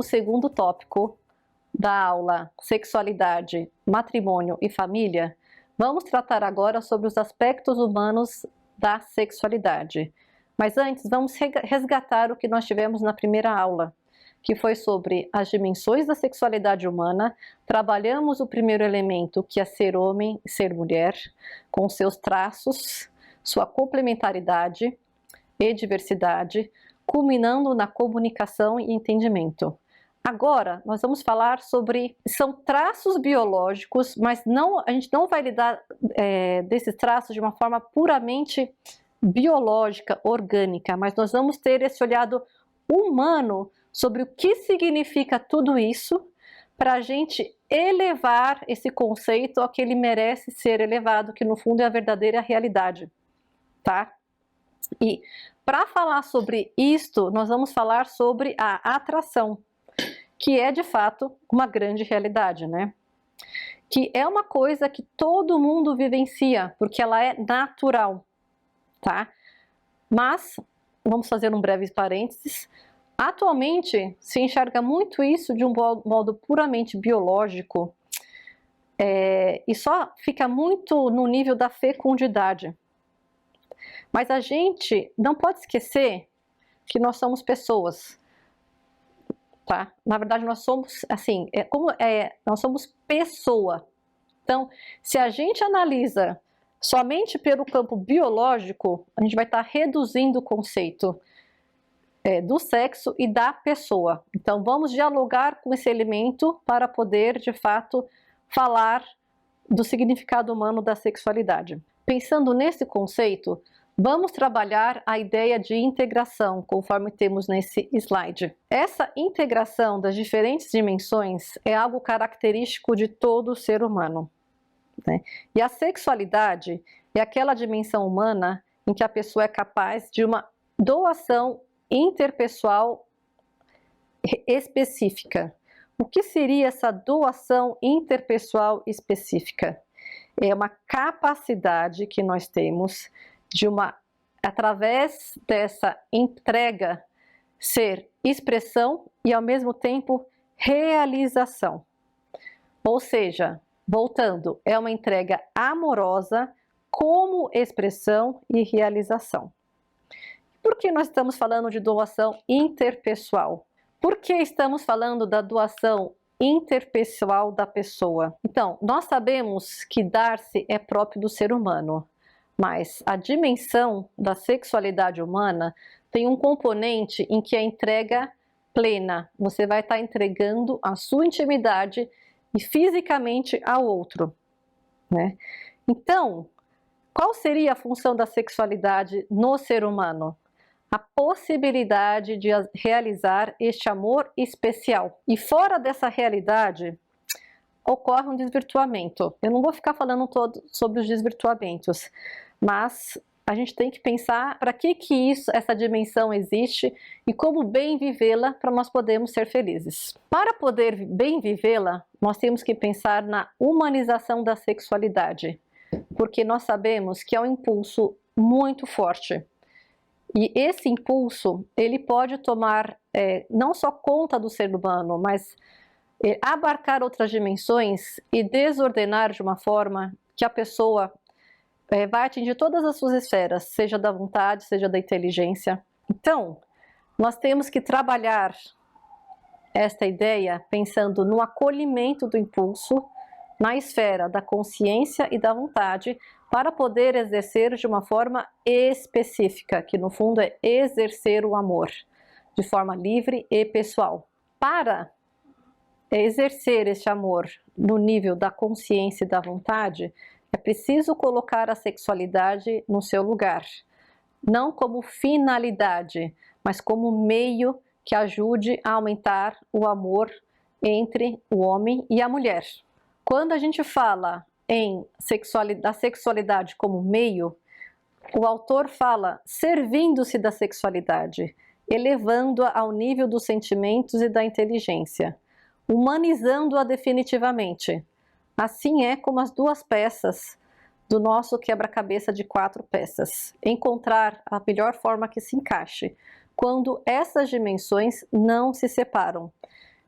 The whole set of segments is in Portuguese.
segundo tópico da aula Sexualidade, Matrimônio e Família, vamos tratar agora sobre os aspectos humanos da sexualidade. Mas antes, vamos resgatar o que nós tivemos na primeira aula, que foi sobre as dimensões da sexualidade humana. Trabalhamos o primeiro elemento, que é ser homem e ser mulher, com seus traços, sua complementaridade e diversidade, culminando na comunicação e entendimento. Agora, nós vamos falar sobre, são traços biológicos, mas a gente não vai lidar desses traços de uma forma puramente biológica, orgânica, mas nós vamos ter esse olhado humano sobre o que significa tudo isso, para a gente elevar esse conceito ao que ele merece ser elevado, que no fundo é a verdadeira realidade, tá? E para falar sobre isto, nós vamos falar sobre a atração, que é de fato uma grande realidade, né? Que é uma coisa que todo mundo vivencia, porque ela é natural, tá? Mas, vamos fazer um breve parênteses, atualmente se enxerga muito isso de um modo puramente biológico e só fica muito no nível da fecundidade. Mas a gente não pode esquecer que nós somos pessoas, tá? Na verdade, nós somos, assim, nós somos pessoa. Então, se a gente analisa somente pelo campo biológico, a gente vai estar reduzindo o conceito do sexo e da pessoa. Então, vamos dialogar com esse elemento para poder, de fato, falar do significado humano da sexualidade. Pensando nesse conceito, vamos trabalhar a ideia de integração, conforme temos nesse slide. Essa integração das diferentes dimensões é algo característico de todo ser humano, né? E a sexualidade é aquela dimensão humana em que a pessoa é capaz de uma doação interpessoal específica. O que seria essa doação interpessoal específica? É uma capacidade que nós temos de através dessa entrega, ser expressão e ao mesmo tempo realização. Ou seja, voltando, é uma entrega amorosa como expressão e realização. Por que nós estamos falando de doação interpessoal? Por que estamos falando da doação interpessoal da pessoa? Então, nós sabemos que dar-se é próprio do ser humano, mas a dimensão da sexualidade humana tem um componente em que é entrega plena. Você vai estar entregando a sua intimidade e fisicamente ao outro, né? Então, qual seria a função da sexualidade no ser humano? A possibilidade de realizar este amor especial. E fora dessa realidade, ocorre um desvirtuamento. Eu não vou ficar falando todo sobre os desvirtuamentos, mas a gente tem que pensar para que essa dimensão existe e como bem vivê-la para nós podermos ser felizes. Para poder bem vivê-la, nós temos que pensar na humanização da sexualidade, porque nós sabemos que é um impulso muito forte. E esse impulso, ele pode tomar não só conta do ser humano, mas abarcar outras dimensões e desordenar de uma forma que a pessoa vai atingir todas as suas esferas, seja da vontade, seja da inteligência. Então, nós temos que trabalhar esta ideia pensando no acolhimento do impulso, na esfera da consciência e da vontade, para poder exercer de uma forma específica, que no fundo é exercer o amor, de forma livre e pessoal. Para exercer esse amor no nível da consciência e da vontade, é preciso colocar a sexualidade no seu lugar, não como finalidade, mas como meio que ajude a aumentar o amor entre o homem e a mulher. Quando a gente fala da sexualidade como meio, o autor fala servindo-se da sexualidade, elevando-a ao nível dos sentimentos e da inteligência, humanizando-a definitivamente. Assim é como as duas peças do nosso quebra-cabeça de 4 peças. Encontrar a melhor forma que se encaixe, quando essas dimensões não se separam.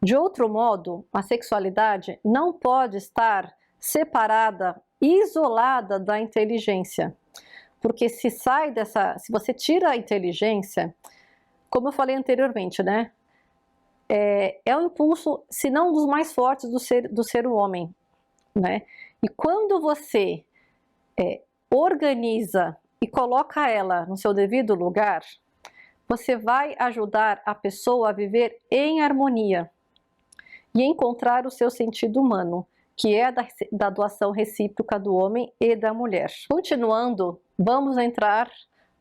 De outro modo, a sexualidade não pode estar separada, isolada da inteligência. Porque se você tira a inteligência, como eu falei anteriormente, né? É um impulso, se não um dos mais fortes do ser homem, né? E quando você organiza e coloca ela no seu devido lugar, você vai ajudar a pessoa a viver em harmonia e encontrar o seu sentido humano, que é da doação recíproca do homem e da mulher. Continuando, vamos entrar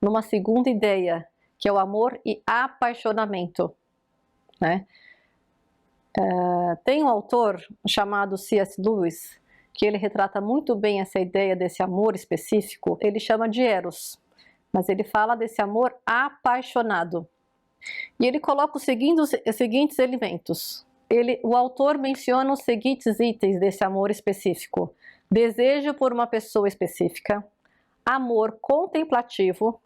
numa segunda ideia, que é o amor e apaixonamento, né? Tem um autor chamado C.S. Lewis, que ele retrata muito bem essa ideia desse amor específico. Ele chama de Eros, mas ele fala desse amor apaixonado. E ele coloca os seguintes elementos. O autor menciona os seguintes itens desse amor específico: desejo por uma pessoa específica, amor contemplativo,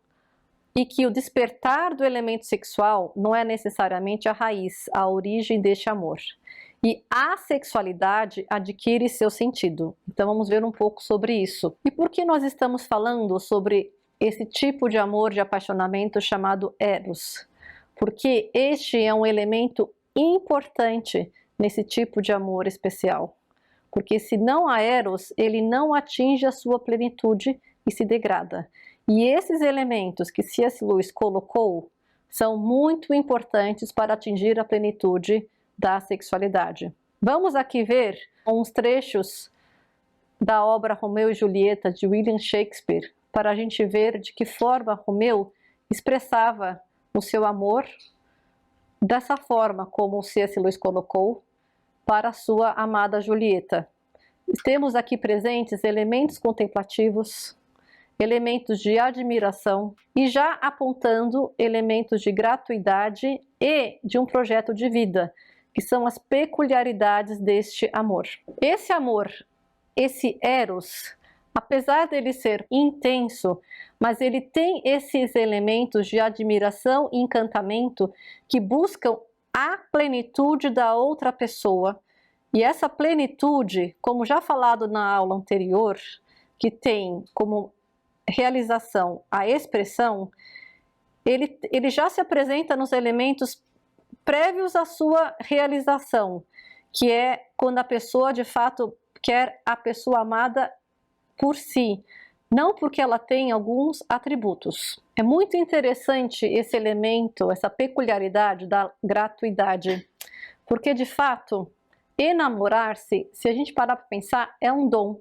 e que o despertar do elemento sexual não é necessariamente a raiz, a origem deste amor. E a sexualidade adquire seu sentido. Então vamos ver um pouco sobre isso. E por que nós estamos falando sobre esse tipo de amor, de apaixonamento chamado Eros? Porque este é um elemento importante nesse tipo de amor especial. Porque se não há Eros, ele não atinge a sua plenitude e se degrada. E esses elementos que C.S. Lewis colocou são muito importantes para atingir a plenitude da sexualidade. Vamos aqui ver uns trechos da obra Romeu e Julieta de William Shakespeare, para a gente ver de que forma Romeu expressava o seu amor dessa forma como o C.S. Lewis colocou para a sua amada Julieta. Temos aqui presentes elementos contemplativos, elementos de admiração e já apontando elementos de gratuidade e de um projeto de vida, que são as peculiaridades deste amor. Esse amor, esse Eros, apesar dele ser intenso, mas ele tem esses elementos de admiração e encantamento que buscam a plenitude da outra pessoa. E essa plenitude, como já falado na aula anterior, que tem como realização a expressão, ele já se apresenta nos elementos prévios à sua realização, que é quando a pessoa de fato quer a pessoa amada por si, não porque ela tem alguns atributos. É muito interessante esse elemento, essa peculiaridade da gratuidade, porque de fato, enamorar-se, se a gente parar para pensar, é um dom.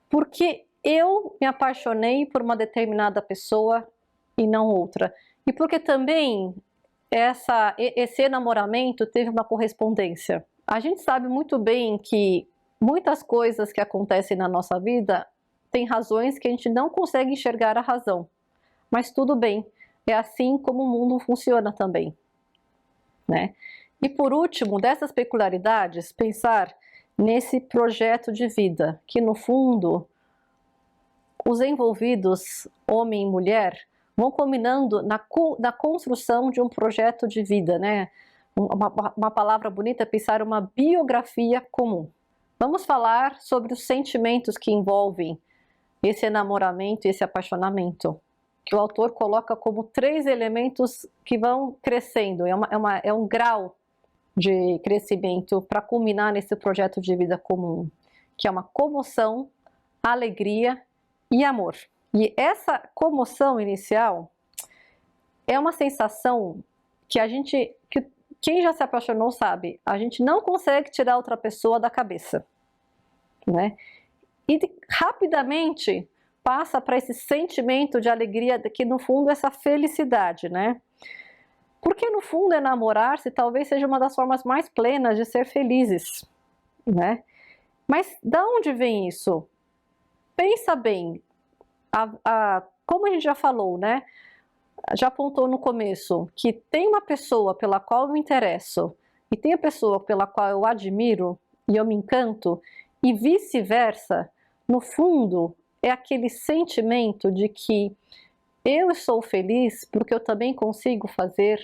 Porque eu me apaixonei por uma determinada pessoa e não outra. E porque também esse enamoramento teve uma correspondência. A gente sabe muito bem que muitas coisas que acontecem na nossa vida têm razões que a gente não consegue enxergar a razão. Mas tudo bem, é assim como o mundo funciona também, né? E por último, dessas peculiaridades, pensar nesse projeto de vida, que no fundo os envolvidos, homem e mulher, vão combinando na construção de um projeto de vida, né? Uma palavra bonita é pensar uma biografia comum. Vamos falar sobre os sentimentos que envolvem esse enamoramento e esse apaixonamento, que o autor coloca como 3 elementos que vão crescendo, é um grau de crescimento para culminar nesse projeto de vida comum, que é uma comoção, alegria e amor. E essa comoção inicial é uma sensação que quem já se apaixonou sabe, a gente não consegue tirar outra pessoa da cabeça, né? E rapidamente passa para esse sentimento de alegria, que no fundo é essa felicidade, né? Porque no fundo enamorar-se talvez seja uma das formas mais plenas de ser felizes, né? Mas da onde vem isso? Pensa bem, como a gente já falou, né? Já apontou no começo que tem uma pessoa pela qual eu me interesso e tem a pessoa pela qual eu admiro e eu me encanto, e vice-versa. No fundo, é aquele sentimento de que eu sou feliz porque eu também consigo fazer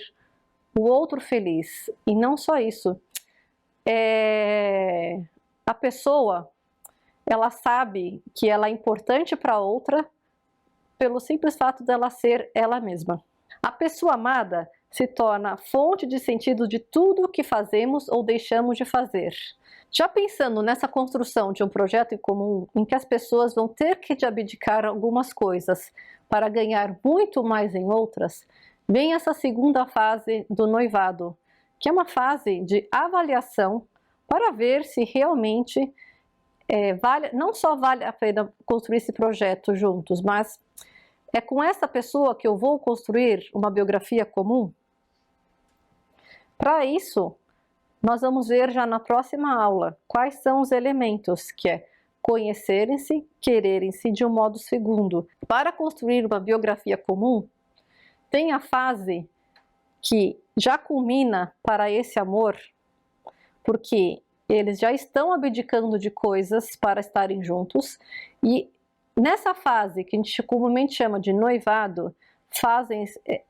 o outro feliz. E não só isso, a pessoa, ela sabe que ela é importante para outra pelo simples fato dela ser ela mesma. A pessoa amada se torna fonte de sentido de tudo o que fazemos ou deixamos de fazer. Já pensando nessa construção de um projeto em comum, em que as pessoas vão ter que abdicar algumas coisas para ganhar muito mais em outras, vem essa segunda fase do noivado, que é uma fase de avaliação para ver se realmente não só vale a pena construir esse projeto juntos, mas é com essa pessoa que eu vou construir uma biografia comum? Para isso, nós vamos ver já na próxima aula quais são os elementos, que é conhecerem-se, quererem-se de um modo segundo. Para construir uma biografia comum, tem a fase que já culmina para esse amor, porque eles já estão abdicando de coisas para estarem juntos, e nessa fase, que a gente comumente chama de noivado,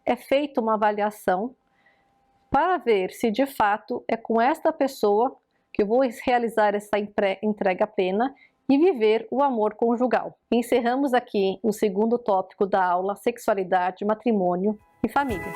é feita uma avaliação para ver se de fato é com esta pessoa que eu vou realizar essa entrega plena e viver o amor conjugal. Encerramos aqui o segundo tópico da aula: sexualidade, matrimônio e família.